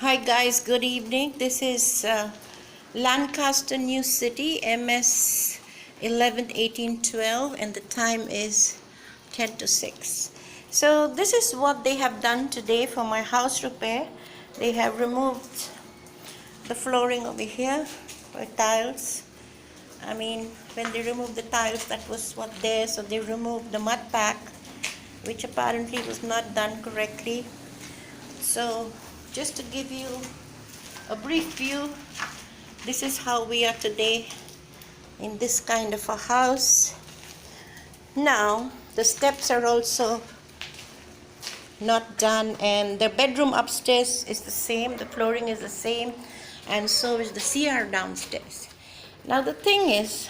Hi guys, good evening. This is Lancaster New City, MS 11 18 12, and the time is 10 to 6. So this is what they have done today for my house repair. They have removed the flooring over here for tiles. I mean, when they removed the tiles, that was what there, so they removed the mud pack, which apparently was not done correctly. So just to give you a brief view, this is how we are today in this kind of a house. Now the steps are also not done, and the bedroom upstairs is the same, the flooring is the same, and so is the CR downstairs. Now the thing is,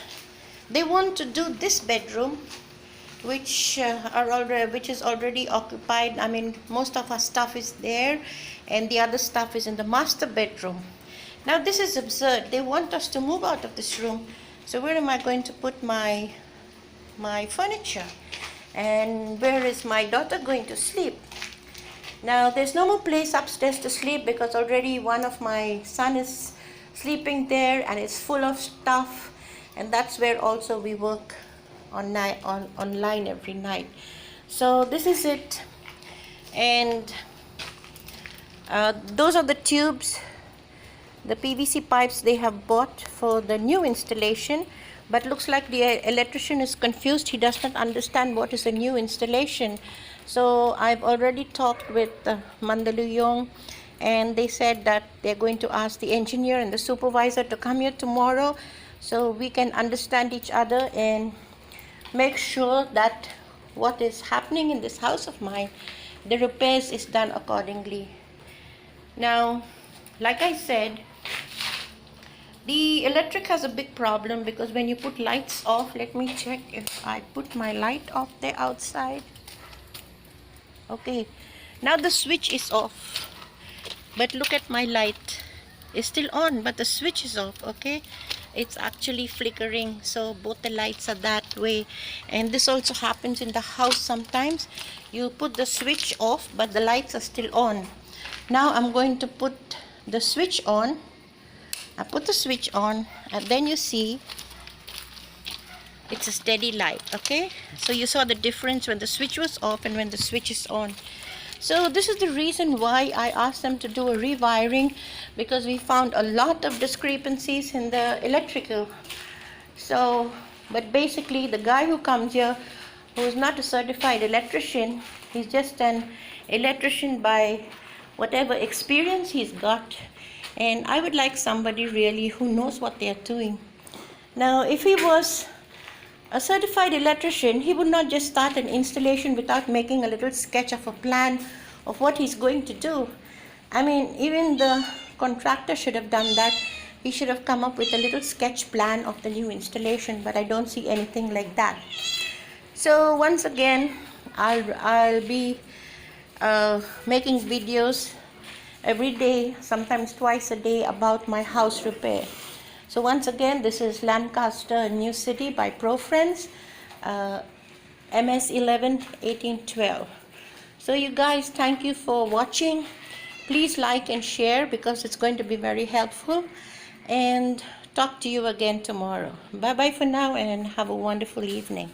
they want to do this bedroom, which is already occupied. I mean, most of our stuff is there, and the other stuff is in the master bedroom. Now this is absurd. They want us to move out of this room. So where am I going to put my furniture? And where is my daughter going to sleep? Now there's no more place upstairs to sleep because already one of my son is sleeping there, and it's full of stuff, and that's where also we work online every night. So this is it, and those are the tubes, the PVC pipes they have bought for the new installation. But looks like the electrician is confused. He does not understand what is a new installation. So I've already talked with Mandaluyong, and they said that they're going to ask the engineer and the supervisor to come here tomorrow so we can understand each other and make sure that what is happening in this house of mine, the repairs is done accordingly. Now, like I said, the electric has a big problem because when you put lights off, let me check if I put my light off there outside. Okay, now the switch is off, but look at my light. It's still on, but the switch is off. Okay, it's actually flickering, so both the lights are that way. And this also happens in the house sometimes. You put the switch off, but the lights are still on. Now I'm going to put the switch on. I put the switch on, and then you see it's a steady light. Okay, so you saw the difference when the switch was off and when the switch is on. So this is the reason why I asked them to do a rewiring, because we found a lot of discrepancies in the electrical. So, but basically the guy who comes here, who is not a certified electrician, he's just an electrician by whatever experience he's got. And I would like somebody really who knows what they're doing. Now, if he was a certified electrician, he would not just start an installation without making a little sketch of a plan of what he's going to do. I mean, even the contractor should have done that. He should have come up with a little sketch plan of the new installation, but I don't see anything like that. So once again, I'll be making videos every day, sometimes twice a day, about my house repair. So once again, this is Lancaster New City by Pro Friends, MS 11 18 12. So you guys, thank you for watching. Please like and share because it's going to be very helpful, and talk to you again tomorrow. Bye bye for now, and have a wonderful evening.